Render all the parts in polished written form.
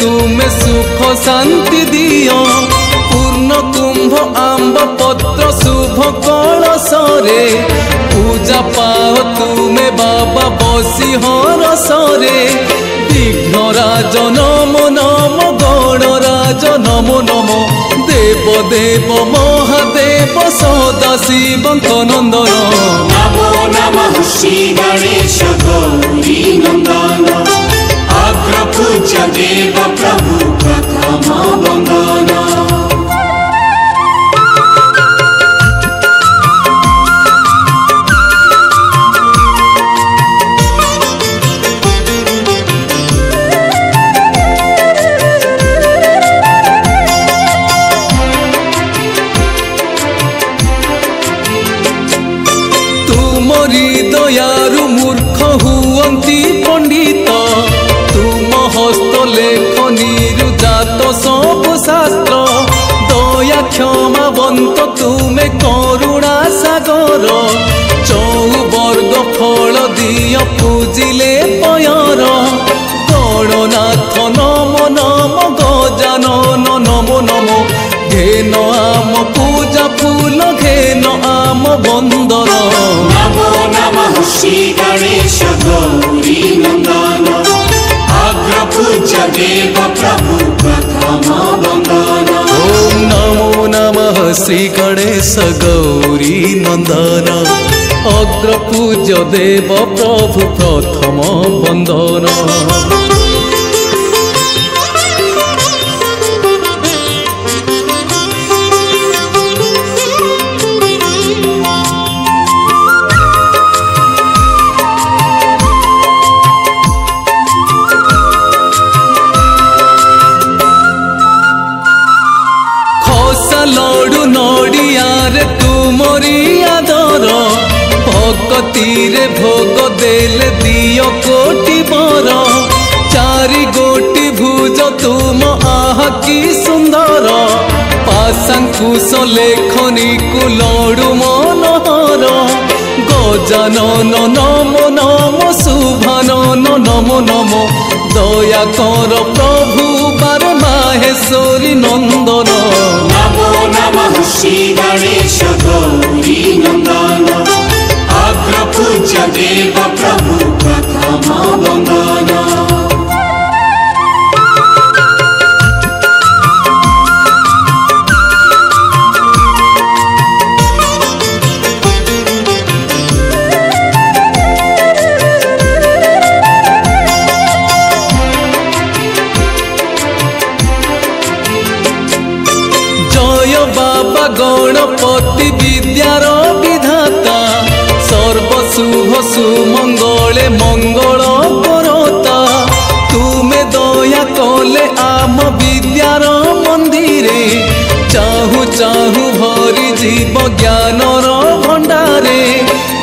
तुमे सुख शांति दियो पूर्ण कुंभ आंब पत्र शुभ कलशरे पूजा पाओ तुमे बाबा बसी हरसरे विघ्नराज नमो नमो गणराज नमो नमो देव देव महादेव सदाशिव नंदन नमो नमः श्री गणेश गौरी नंदन अग्रपूज्य देव प्रभु प्रथम वंदन। दयारु मूर्ख हुअंती पंडित तुम हस्तलेख निरुजात सब शास्त्र दया क्षमावंत तुमे करुणा सागर चौवर्ग फल दिय पूजिले पयर गणनाथ नमो नमो गजानन नमो नमो घेन आम पूजा फूल घेन आम बंदन नमो नमः श्री गणेश गौरी नंदन अग्रपूज्य देव प्रभु प्रथम वंदन। ओम नमो नमः श्री गणेश गौरी नंदन अग्रपूज्य देव प्रभु प्रथम वंदन। लडू नड़ियार तुमरी आदर भगतीरे भोग देले दियो कोटि बर चारि गोटी भुज तुम आह कि सुंदर पाशांकुश लेखनी को लडू मनोहर गजानन नमो नमो शुभानन नमो नमो दया कर प्रभु बार माहेश्वरी नंदन नमो नमः श्री गणेश गौरी नंदन अग्रपूज्य देव प्रभु प्रथम वंदन। बाबा गणपति विद्यार विधाता सर्वशुभ सुमंगले मंगल करता तुमे दया कले आम विद्यार मंदिरे चाहू चाहू भरी जीव ज्ञानर भंडारे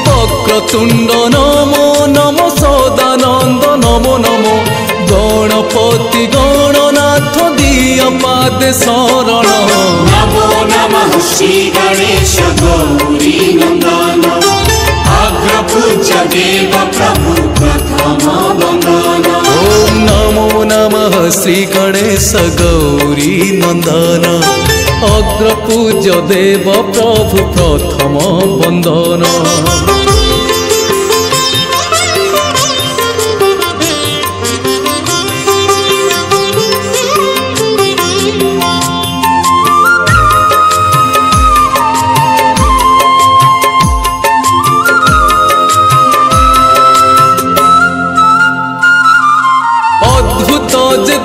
वक्रतुंड नमो नमो सदानंद नमो नमो गणपति गणनाथ दिय पादे शरण नमो नमः श्री गणेश गौरी नंदन अग्रपूज्य देव प्रभु प्रथम वंदन। ओम नमो नमः श्री गणेश गौरी नंदन अग्रपूज्य देव प्रभु प्रथम वंदन।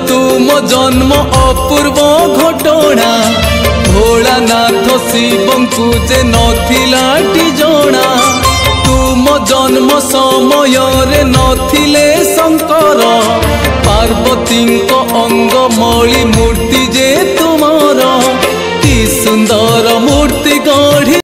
तुम जन्म अपूर्व घटना भोलानाथ शिवं को जे नथिला जना तुम जन्म समय रे नथिले शंकर पार्वती अंग मणि